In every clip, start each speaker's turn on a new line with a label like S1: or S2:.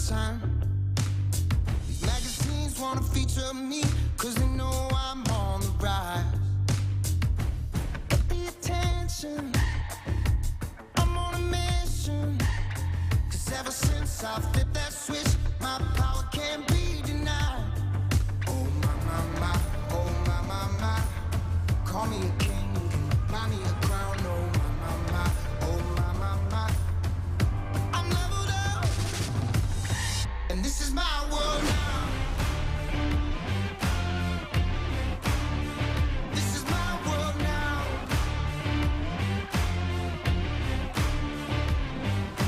S1: time. These magazines wanna feature me, cause they know I'm on the rise. Get the attention, I'm on a mission. Cause ever since I flipped that switch, my power can't be denied. Oh my, my, my, oh my, my, my. Call me a king, buy me a crown. Oh my, my, my, oh my, my, my. I'm leveled up, and this is my world now. This is my world now.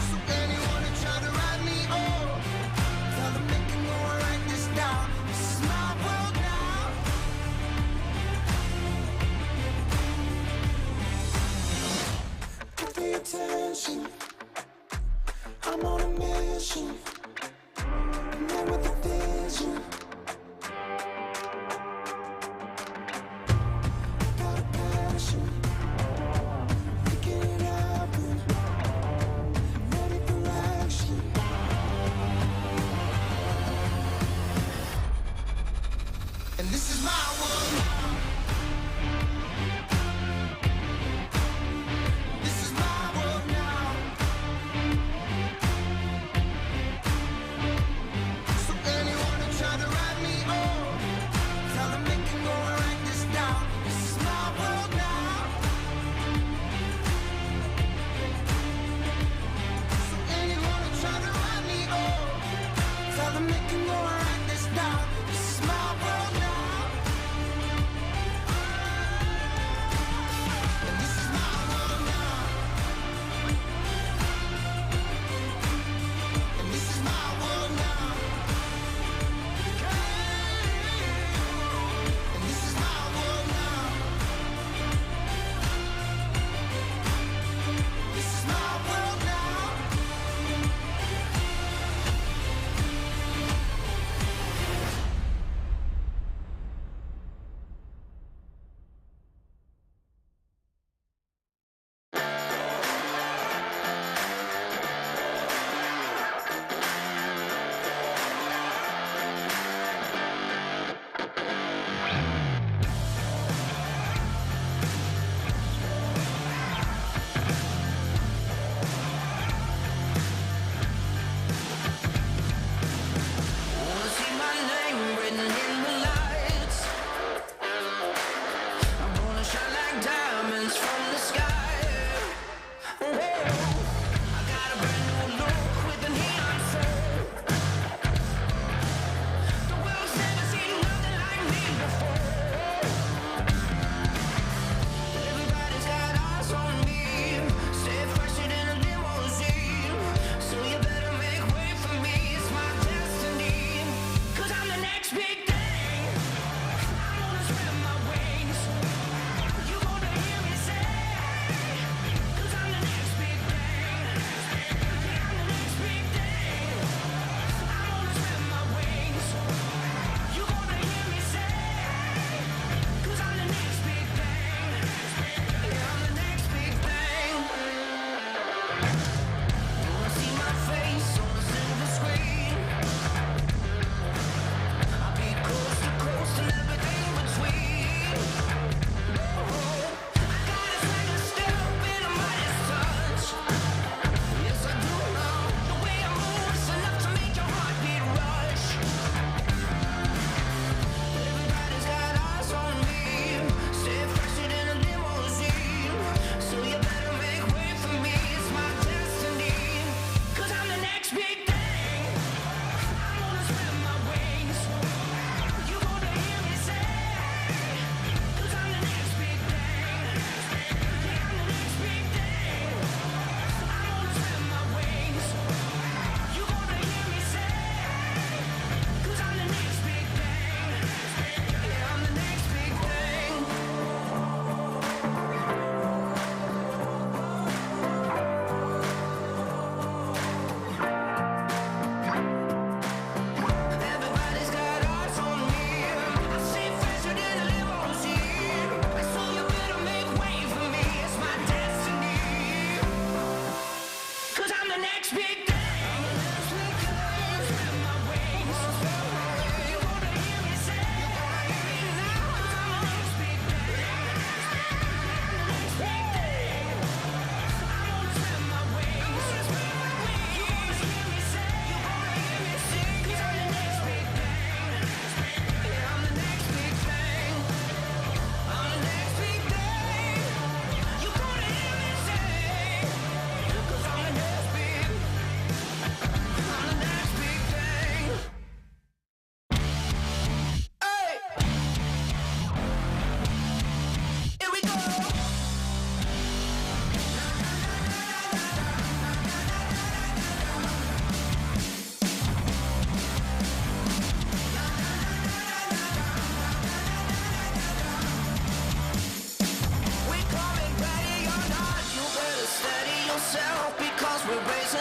S1: So anyone who try to write me off, tell them they can go and write this down. This is my world now. Pay attention, I'm on a mission. I'm there with a vision. Got a passion, making it happen. Ready for action. And this is my world now. This is my world now. So anyone who try to write me off, tell them they can go and write this down. This is my world now. So anyone who try to write me off, tell them they can go and write this down. This is my world now.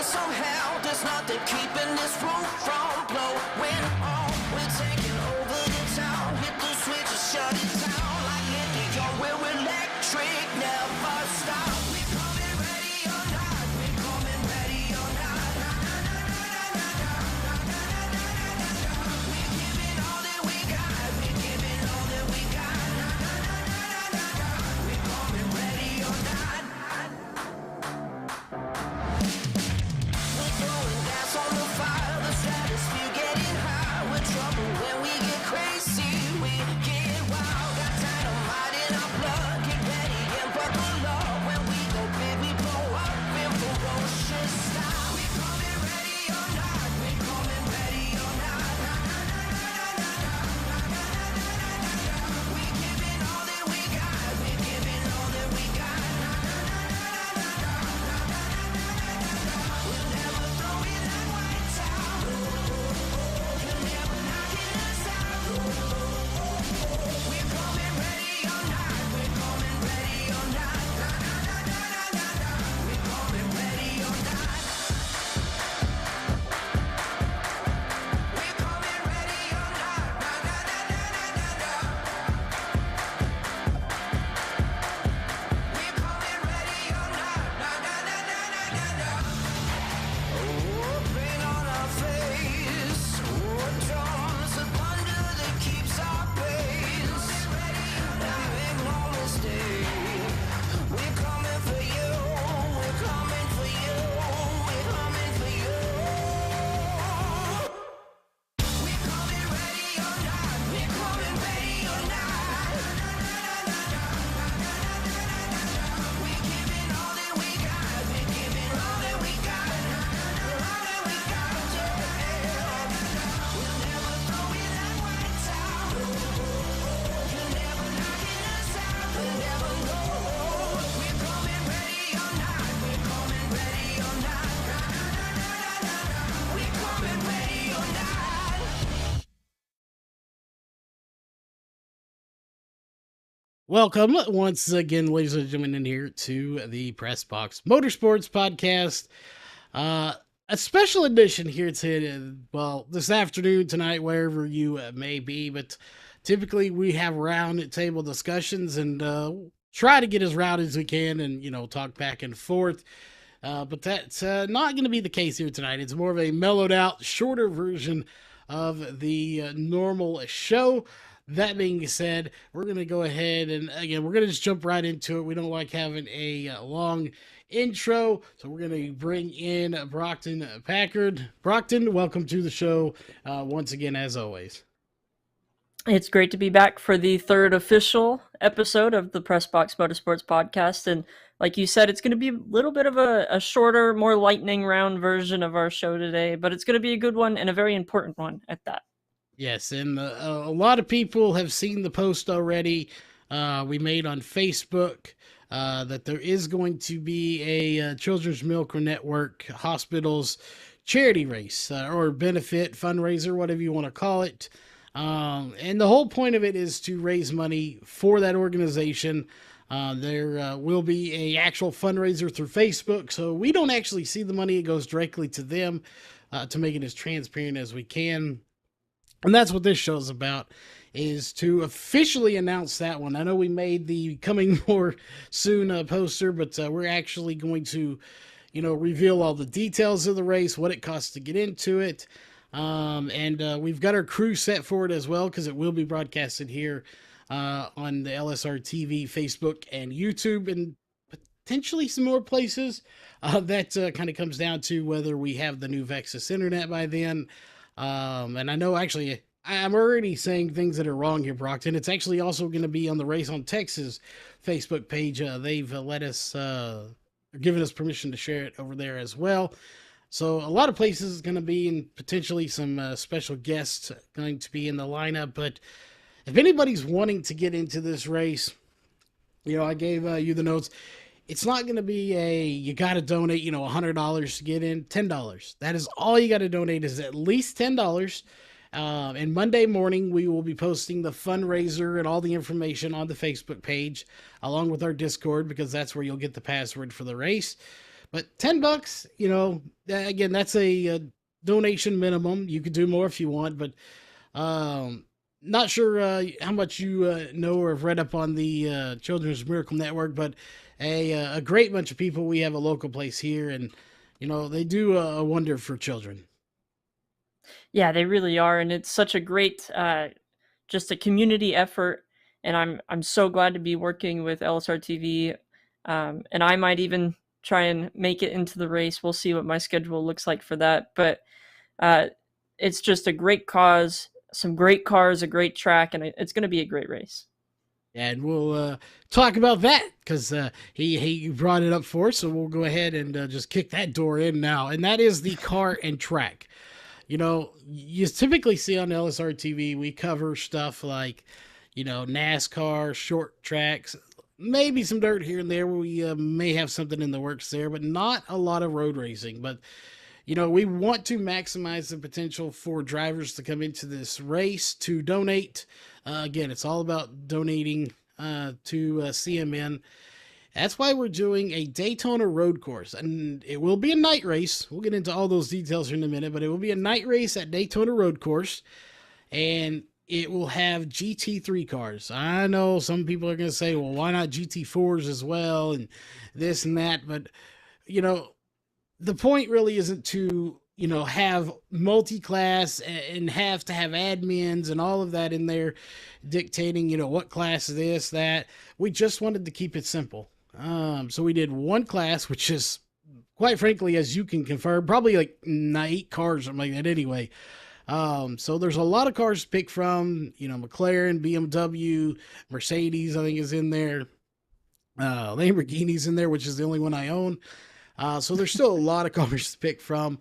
S1: somehow there's nothing keeping this roof from blowing on. We're taking over the town, hit the switch and shut it down. Like lithium, we're electric, never stop. We're coming ready or not, we're coming ready or not. We're giving all that we got, we're giving all that we got. We're coming ready or not. We're throwing gas on the fire, the stratosphere getting high. We're trouble when we get crazy, we get wild. Got dynamite in our blood, get ready and buckle up. When we go big, we blow up in ferocious style. We're coming ready or not, we're coming ready or not. We're giving all that we got, we're giving all that we got. We'll never throw in that white towel. You're never knocking us out. We're coming ready or not, we're coming ready or not. We're coming ready or not. We're coming ready or not. We're coming ready or not. Oh, pain on our face. Oh, drums of thunder that keeps our pace. And make no mistake, we're coming for you. We're coming for you. We're coming for you. We're coming ready or not. We're coming ready or not. We're giving all that we got. We're giving all that we got. All that we got, yeah. We'll never throw in that white towel. You're never knocking us out. We'll never know. We're coming ready or not. We're coming ready or not. We're coming ready or not.
S2: Welcome once again, ladies and gentlemen, in here to the Press Box Motorsports Podcast. A special edition here to, well, this afternoon, tonight, wherever you may be. But typically we have round table discussions and try to get as round as we can and, talk back and forth. But that's not going to be the case here tonight. It's more of a mellowed out, shorter version of the normal show. That being said, we're going to go ahead and, again, we're going to just jump right into it. We don't like having a long intro, so we're going to bring in Brockton Packard. Brockton, welcome to the show once again, as always.
S3: It's great to be back for the third official episode of the Press Box Motorsports Podcast. And like you said, it's going to be a little bit of a shorter, more lightning round version of our show today, but it's going to be a good one and a very important one at that.
S2: Yes, and a lot of people have seen the post already we made on Facebook that there is going to be a Children's Miracle Network Hospitals charity race or benefit fundraiser, whatever you want to call it. And the whole point of it is to raise money for that organization. There will be a actual fundraiser through Facebook, so we don't actually see the money. It goes directly to them to make it as transparent as we can. And that's what this show's about, is to officially announce that one. I know we made the coming more soon poster, but we're actually going to, reveal all the details of the race, what it costs to get into it. And we've got our crew set for it as well, because it will be broadcasted here on the LSRTV, Facebook, and YouTube, and potentially some more places. That kind of comes down to whether we have the new Vexus internet by then. And I know actually I'm already saying things that are wrong here, Brockton. It's actually also going to be on the Race on Texas Facebook page. They've let us, given us permission to share it over there as well. So a lot of places is going to be, and potentially some special guests going to be in the lineup. But if anybody's wanting to get into this race, I gave you the notes. It's not going to be you got to donate, $100 to get in, $10. That is all you got to donate, is at least $10. And Monday morning, we will be posting the fundraiser and all the information on the Facebook page, along with our Discord, because that's where you'll get the password for the race. But $10, again, that's a donation minimum. You could do more if you want, but not sure how much you know or have read up on the Children's Miracle Network, but a great bunch of people. We have a local place here, and they do a wonder for children.
S3: Yeah, they really are, and it's such a great, just a community effort. And I'm so glad to be working with LSRTV, and I might even try and make it into the race. We'll see what my schedule looks like for that, but it's just a great cause, some great cars, a great track, and it's going to be a great race.
S2: And we'll talk about that because he brought it up for us, so we'll go ahead and just kick that door in now. And that is the car and track. You typically see on LSRTV, we cover stuff like, NASCAR, short tracks, maybe some dirt here and there where we may have something in the works there, but not a lot of road racing. But, we want to maximize the potential for drivers to come into this race to donate. Again, it's all about donating to CMN. That's why we're doing a Daytona road course, and it will be a night race. We'll get into all those details in a minute, but it will be a night race at Daytona road course, and it will have GT3 cars. I know some people are going to say, well, why not GT4s as well, and this and that, but, the point really isn't to, have multi-class and have to have admins and all of that in there dictating, what class this, that. We just wanted to keep it simple. So we did one class, which is, quite frankly, as you can confirm, probably like 8 cars or something like that anyway. So there's a lot of cars to pick from, McLaren, BMW, Mercedes, I think is in there. Lamborghini's in there, which is the only one I own. So there's still a lot of cars to pick from.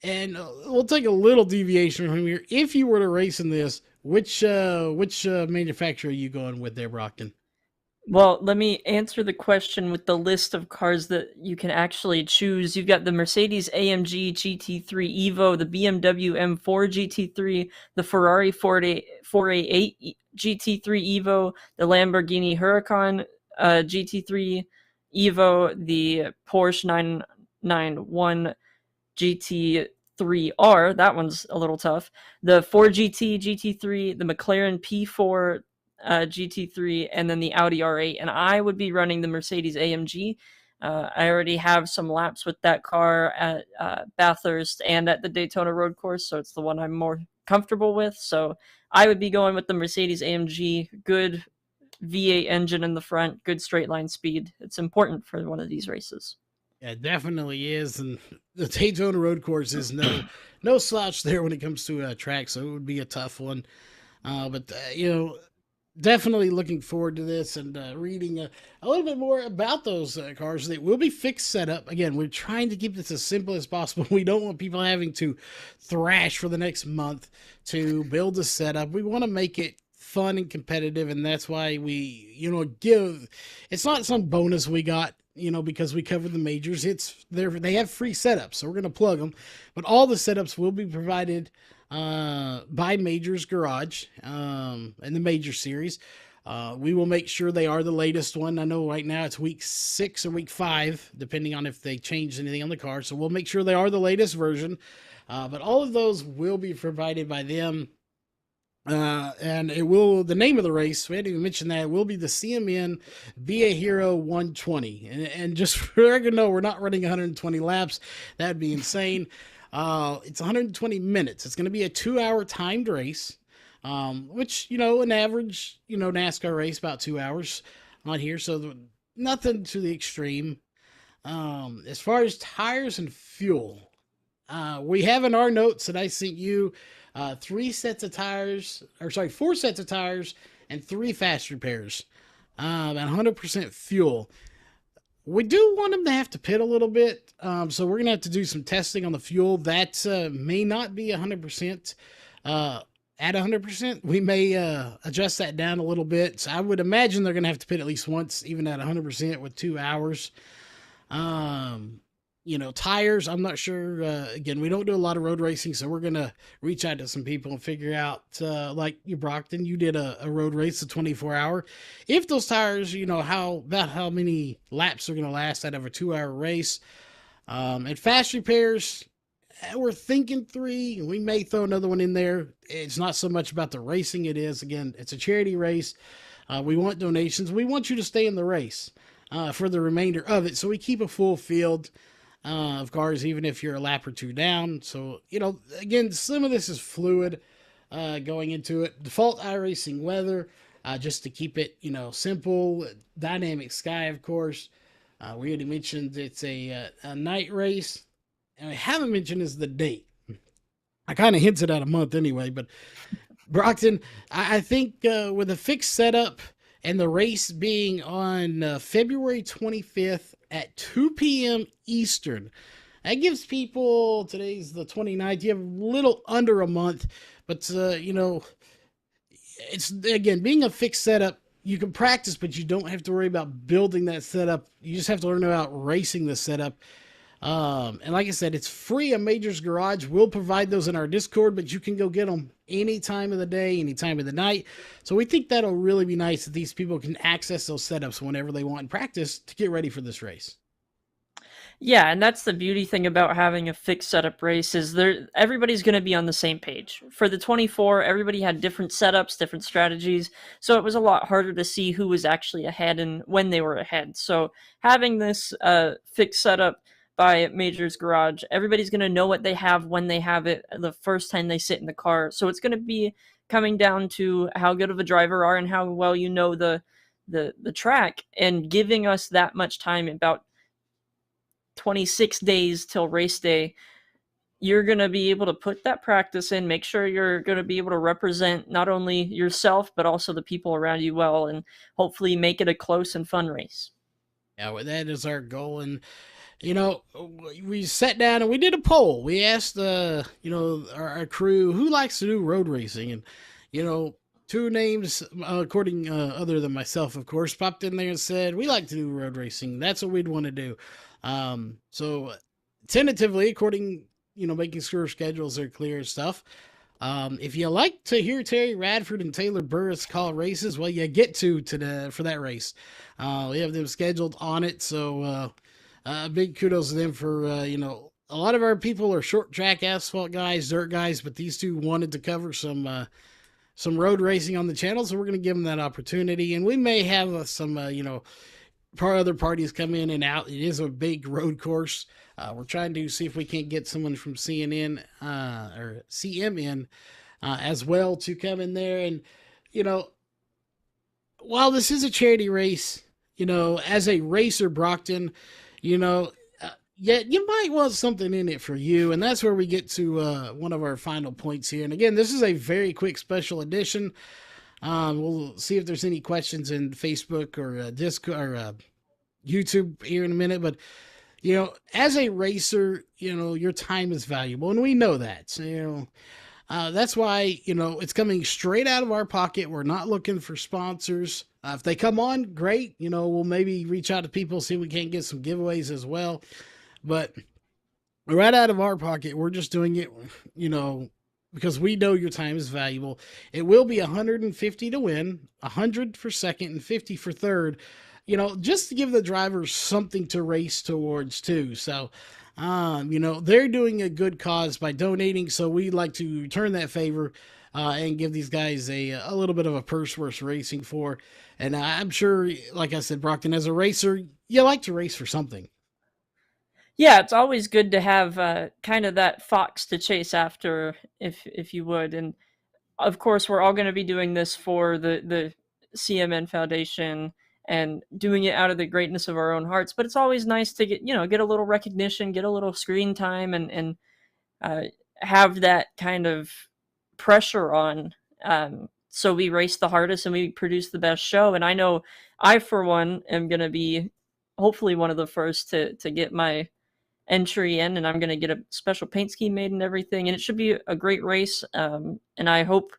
S2: And we'll take a little deviation from here. If you were to race in this, which manufacturer are you going with there, Brockton?
S3: Well, let me answer the question with the list of cars that you can actually choose. You've got the Mercedes-AMG GT3 Evo, the BMW M4 GT3, the Ferrari 488 GT3 Evo, the Lamborghini Huracan GT3 Evo, the Porsche 991 GT3R, that one's a little tough, the 4GT GT3, the McLaren P4 GT3, and then the Audi R8. And I would be running the Mercedes AMG. I already have some laps with that car at Bathurst and at the Daytona road course, so it's the one I'm more comfortable with. So I would be going with the Mercedes AMG. Good V8 engine in the front, good straight line speed. It's important for one of these races.
S2: Yeah, it definitely is. And the Daytona road course is no slouch there when it comes to a track, so it would be a tough one. But definitely looking forward to this and reading a little bit more about those cars. They will be fixed setup. Again, we're trying to keep this as simple as possible. We don't want people having to thrash for the next month to build a setup. We want to make it fun and competitive, and that's why we, give. It's not some bonus we got, because we covered the majors. They have free setups, so we're going to plug them. But all the setups will be provided by Majors Garage and the Major Series. We will make sure they are the latest one. I know right now it's week 6 or week 5, depending on if they changed anything on the car. So we'll make sure they are the latest version. But all of those will be provided by them. And the name of the race, we hadn't even mentioned that, it will be the CMN Be a Hero 120. And just for the record, no, we're not running 120 laps. That'd be insane. It's 120 minutes. It's going to be a 2-hour timed race, which, an average, NASCAR race, about 2 hours on here. So nothing to the extreme. As far as tires and fuel, we have in our notes that I sent you 4 sets of tires and 3 fast repairs, about 100% fuel. We do want them to have to pit a little bit, so we're going to have to do some testing on the fuel. That may not be 100%. At 100%, we may adjust that down a little bit. So I would imagine they're going to have to pit at least once, even at 100% with 2 hours. tires. I'm not sure. Again, we don't do a lot of road racing, so we're gonna reach out to some people and figure out. Like you, Brockton, you did a road race, a 24-hour. If those tires, how many laps they're gonna last out of a 2-hour race. And fast repairs, we're thinking 3. We may throw another one in there. It's not so much about the racing. It's a charity race. We want donations. We want you to stay in the race for the remainder of it. So we keep a full field of cars, even if you're a lap or 2 down. So, again, some of this is fluid going into it. Default iRacing weather, just to keep it, simple. Dynamic sky, of course. We already mentioned it's a night race. And I haven't mentioned is the date. I kind of hinted at a month anyway, but Brockton, I think with a fixed setup and the race being on February 25th at 2 p.m. Eastern, that gives people, today's the 29th, you have a little under a month, but, it's, again, being a fixed setup, you can practice, but you don't have to worry about building that setup. You just have to learn about racing the setup. And like I said, it's free. A Majors Garage will provide those in our Discord, but you can go get them any time of the day, any time of the night. So we think that'll really be nice that these people can access those setups whenever they want in practice to get ready for this race.
S3: Yeah, and that's the beauty thing about having a fixed setup race is everybody's going to be on the same page. For the 24, everybody had different setups, different strategies, so it was a lot harder to see who was actually ahead and when they were ahead. So having this fixed setup by Majors Garage, everybody's going to know what they have when they have it the first time they sit in the car. So it's going to be coming down to how good of a driver are and how well you know the track, and giving us that much time, about 26 days till race day. You're going to be able to put that practice in, make sure you're going to be able to represent not only yourself, but also the people around you well, and hopefully make it a close and fun race.
S2: Yeah, well, that is our goal. And, we sat down and we did a poll. We asked, our crew who likes to do road racing. And, 2 names, according, other than myself, of course, popped in there and said, we like to do road racing. That's what we'd want to do. So tentatively, according, making sure schedules are clear and stuff. If you like to hear Terry Radford and Taylor Burris call races, well, you get to for that race. We have them scheduled on it. So, big kudos to them for, a lot of our people are short track asphalt guys, dirt guys, but these 2 wanted to cover some road racing on the channel. So we're going to give them that opportunity, and we may have some, other parties come in and out. It is a big road course. We're trying to see if we can't get someone from CNN or CMN as well to come in there. And, while this is a charity race, as a racer, Brockton, yeah, you might want something in it for you. And that's where we get to one of our final points here. And again, this is a very quick special edition. We'll see if there's any questions in Facebook or Discord or YouTube here in a minute. But, as a racer, your time is valuable. And we know that. So, that's why, it's coming straight out of our pocket. We're not looking for sponsors. If they come on, great. We'll maybe reach out to people, see if we can't get some giveaways as well. But right out of our pocket, we're just doing it, because we know your time is valuable. It will be 150 to win, 100 for second, and 50 for third, just to give the drivers something to race towards too. So, they're doing a good cause by donating. So we like to return that favor and give these guys a little bit of a purse worth racing for. And I'm sure, like I said, Brockton, as a racer, you like to race for something.
S3: Yeah, it's always good to have kind of that fox to chase after, if you would. And of course, we're all going to be doing this for the CMN Foundation and doing it out of the greatness of our own hearts. But it's always nice to get a little recognition, get a little screen time, and have that kind of pressure on. So we race the hardest and we produce the best show. And I know I, for one, am going to be hopefully one of the first to get my entry in, and I'm going to get a special paint scheme made and everything. And it should be a great race. And I hope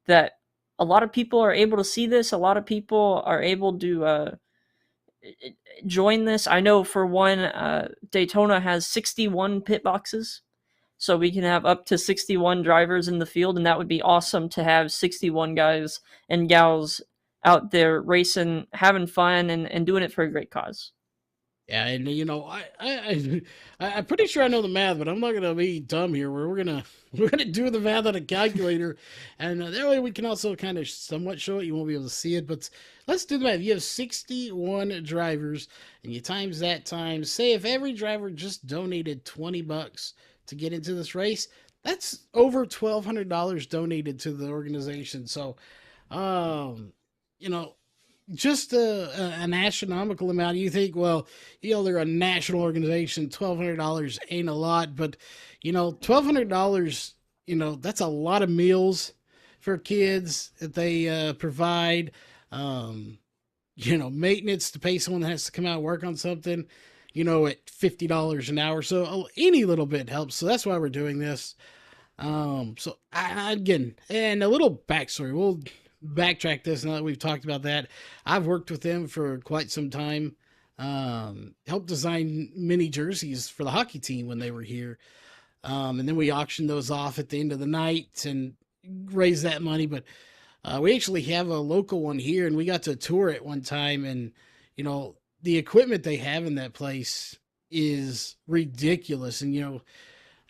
S3: that a lot of people are able to see this. A lot of people are able to join this. I know for one, Daytona has 61 pit boxes, so we can have up to 61 drivers in the field, and that would be awesome to have 61 guys and gals out there racing, having fun, and doing it for a great cause.
S2: Yeah, and I'm pretty sure I know the math, but I'm not gonna be dumb here. We're gonna do the math on a calculator, and that way we can also kind of somewhat show it. You won't be able to see it, but let's do the math. You have 61 drivers, and you times that times. Say if every driver just donated $20 to get into this race, that's over $1,200 donated to the organization. So, you know, just an astronomical amount. You think, well, they're a national organization. $1,200 ain't a lot, but $1,200, that's a lot of meals for kids that they provide. Maintenance to pay someone that has to come out and work on something. At $50 an hour. So any little bit helps. So that's why we're doing this. Again, and a little backstory. We'll backtrack this now that we've talked about that. I've worked with them for quite some time. Helped design mini jerseys for the hockey team when they were here. And then we auctioned those off at the end of the night and raised that money. But we actually have a local one here, and we got to tour it one time. And, the equipment they have in that place is ridiculous. And,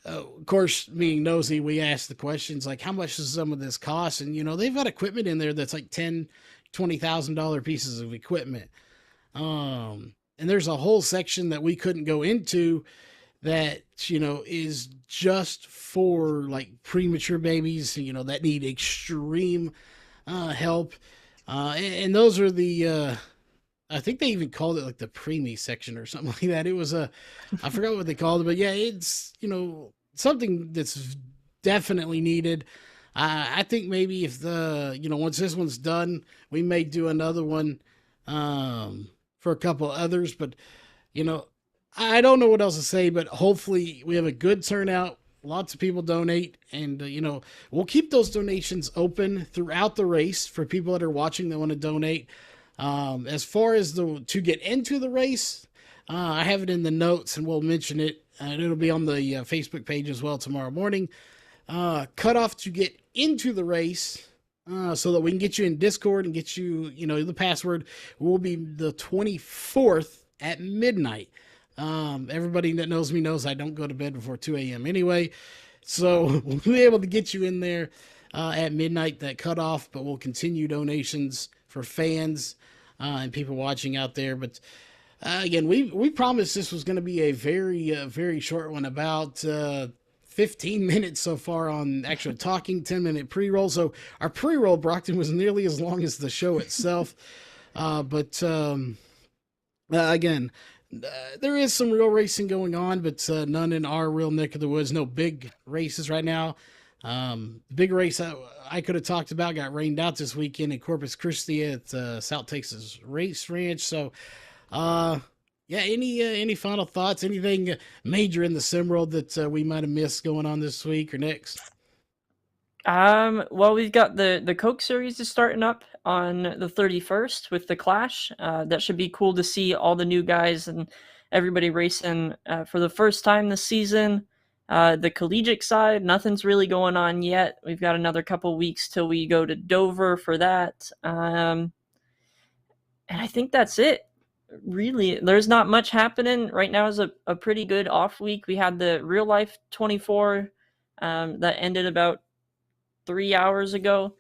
S2: of course, being nosy, we asked the questions like, how much does some of this cost? And, they've got equipment in there that's like $20,000 pieces of equipment. And there's a whole section that we couldn't go into that, is just for like premature babies, that need extreme help. And those are the, I think they even called it like the preemie section or something like that. It was I forgot what they called it, but yeah, it's, something that's definitely needed. I think maybe if once this one's done, we may do another one, for a couple others, but, I don't know what else to say, but hopefully we have a good turnout. Lots of people donate, and, we'll keep those donations open throughout the race for people that are watching that want to donate. As far as to get into the race, I have it in the notes and we'll mention it. And it'll be on the Facebook page as well tomorrow morning. Cutoff to get into the race, so that we can get you in Discord and get you, the password will be the 24th at midnight. Everybody that knows me knows I don't go to bed before 2 a.m. anyway. So we'll be able to get you in there at midnight, that cutoff, but we'll continue donations for fans and people watching out there. But again, we promised this was going to be a very, very short one, about 15 minutes so far on actual talking, 10-minute pre-roll. So our pre-roll, Brockton, was nearly as long as the show itself. But again, there is some real racing going on, but none in our real neck of the woods. No big races right now. The big race I could have talked about got rained out this weekend in Corpus Christi at South Texas Race Ranch. So, yeah, any final thoughts? Anything major in the sim world that we might have missed going on this week or next?
S3: Well, we've got the Coke Series is starting up on the 31st with the Clash. That should be cool to see all the new guys and everybody racing for the first time this season. The collegiate side, nothing's really going on yet. We've got another couple weeks till we go to Dover for that. And I think that's it. Really, there's not much happening. Right now is a pretty good off week. We had the Real Life 24 that ended about 3 hours ago.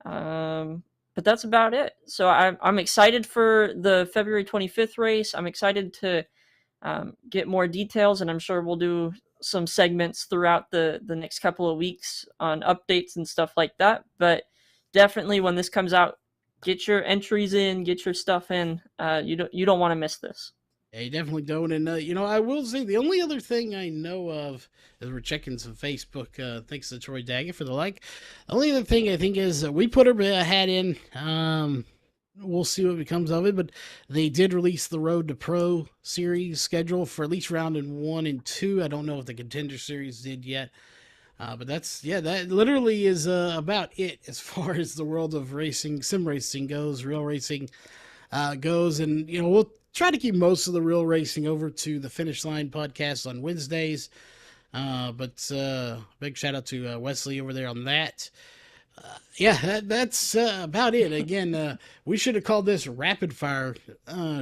S3: But that's about it. So I'm excited for the February 25th race. I'm excited to get more details, and I'm sure we'll do some segments throughout the next couple of weeks on updates and stuff like that. But definitely when this comes out, get your entries in, get your stuff in. You don't want to miss this.
S2: Yeah, you definitely don't. And, I will say the only other thing I know of as we're checking some Facebook, thanks to Troy Daggett for the like. The only other thing I think is we put our hat in. We'll see what becomes of it, but they did release the Road to Pro series schedule for at least round 1 and 2. I don't know if the Contender series did yet. But that literally is about it as far as the world of racing, sim racing goes, real racing goes. And, we'll try to keep most of the real racing over to the Finish Line podcast on Wednesdays. But big shout out to Wesley over there on that. Yeah, that's about it. Again, we should have called this Rapid Fire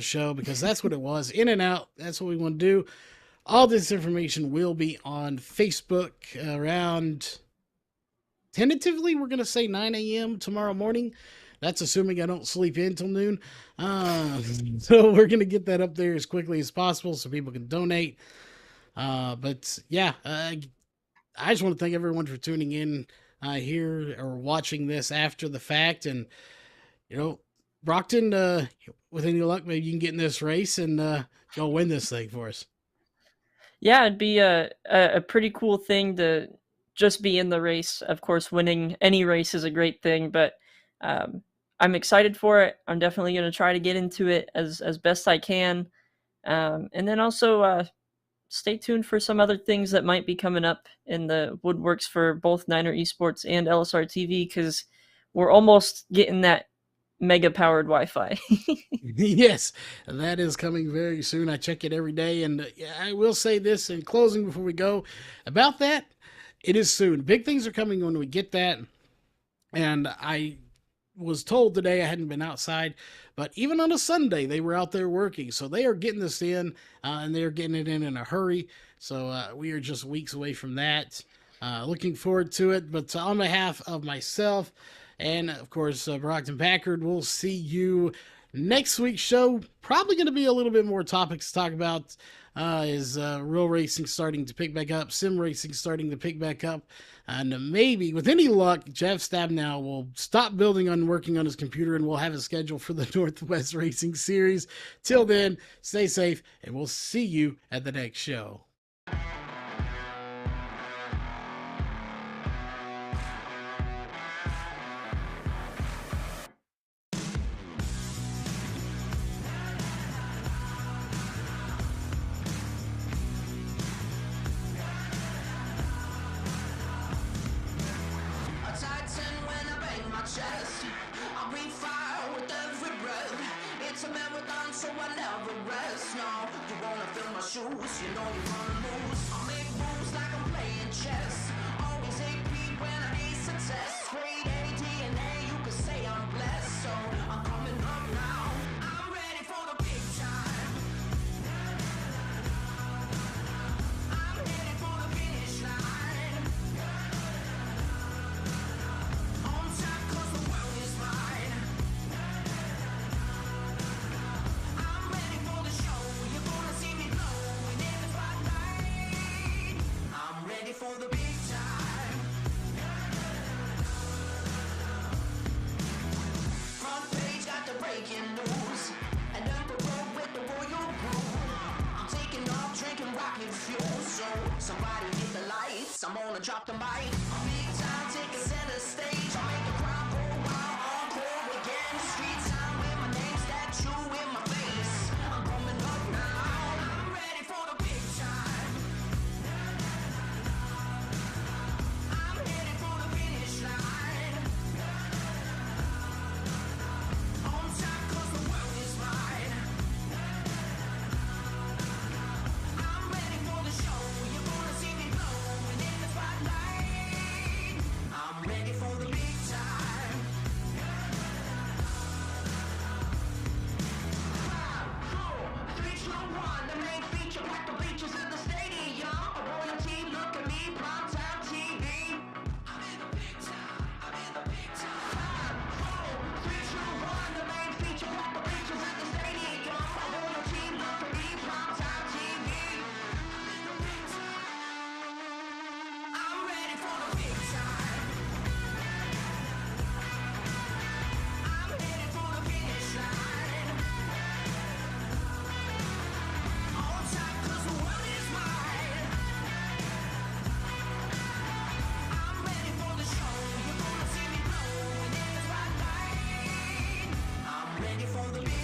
S2: show because that's what it was. In and out. That's what we want to do. All this information will be on Facebook around, tentatively, we're going to say 9 a.m. tomorrow morning. That's assuming I don't sleep in till noon. So we're going to get that up there as quickly as possible so people can donate. But yeah, I just want to thank everyone for tuning in here or watching this after the fact. And, you know, Brockton, with any luck, maybe you can get in this race and go win this thing for us.
S3: Yeah, it'd be a pretty cool thing to just be in the race. Of course, winning any race is a great thing, but I'm excited for it. I'm definitely going to try to get into it as best I can. And then also stay tuned for some other things that might be coming up in the woodworks for both Niner Esports and LSRTV, because we're almost getting that mega-powered Wi-Fi.
S2: Yes, that is coming very soon. I check it every day, and I will say this in closing before we go about that. It is soon. Big things are coming when we get that, and I was told today I hadn't been outside, but even on a Sunday, they were out there working. So they are getting this in, and they are getting it in a hurry. So we are just weeks away from that. Looking forward to it. But on behalf of myself and, of course, Brockton Packard, we'll see you next week's show. Probably going to be a little bit more topics to talk about. Is real racing starting to pick back up, sim racing starting to pick back up, and maybe, with any luck, Jeff Stabnow will stop building on working on his computer and we'll have a schedule for the Northwest Racing Series. Till then, stay safe, and we'll see you at the next show.
S1: Shoes, you know you're gonna lose. I make moves like I'm playing chess. Always AP when I need success. Great A, DNA, you can say I'm blessed. So I'm coming up now. I'm ready for the big time. I'm headed for the finish line. On top 'cause the world is mine. I'm ready for the show. You're gonna see me blow. I'm ready for the big time. Front page got the breaking news. And up the road with the royal brew. I'm taking off, drinking rocket fuel. So somebody hit the lights. I'm gonna drop the mic. Big time, taking center stage. I make the crowd go wild, encore again. Street time with my name statue in my face. I'm coming up now. I'm ready for the big time. I'm headed for the finish line. On top 'cause the world is mine. I'm ready for the show. You're gonna see me blowing in the spotlight. I'm ready for the big time. 5, 4, 3, 2, 1. The main feature, pack the bleachers in the stadium. A royalty, look at me, primetime TV. I'm in the big time. I'm in the big time. 5, 4, 3, 2, 1. The main feature, pack the bleachers in the stadium. A royalty, look at me, primetime TV. I'm in the big time. I'm ready for the big time. I'm headed for the finish line. On top 'cause the world is mine. I'm ready for the show. You're gonna see me blowing in the spotlight. I'm ready for the big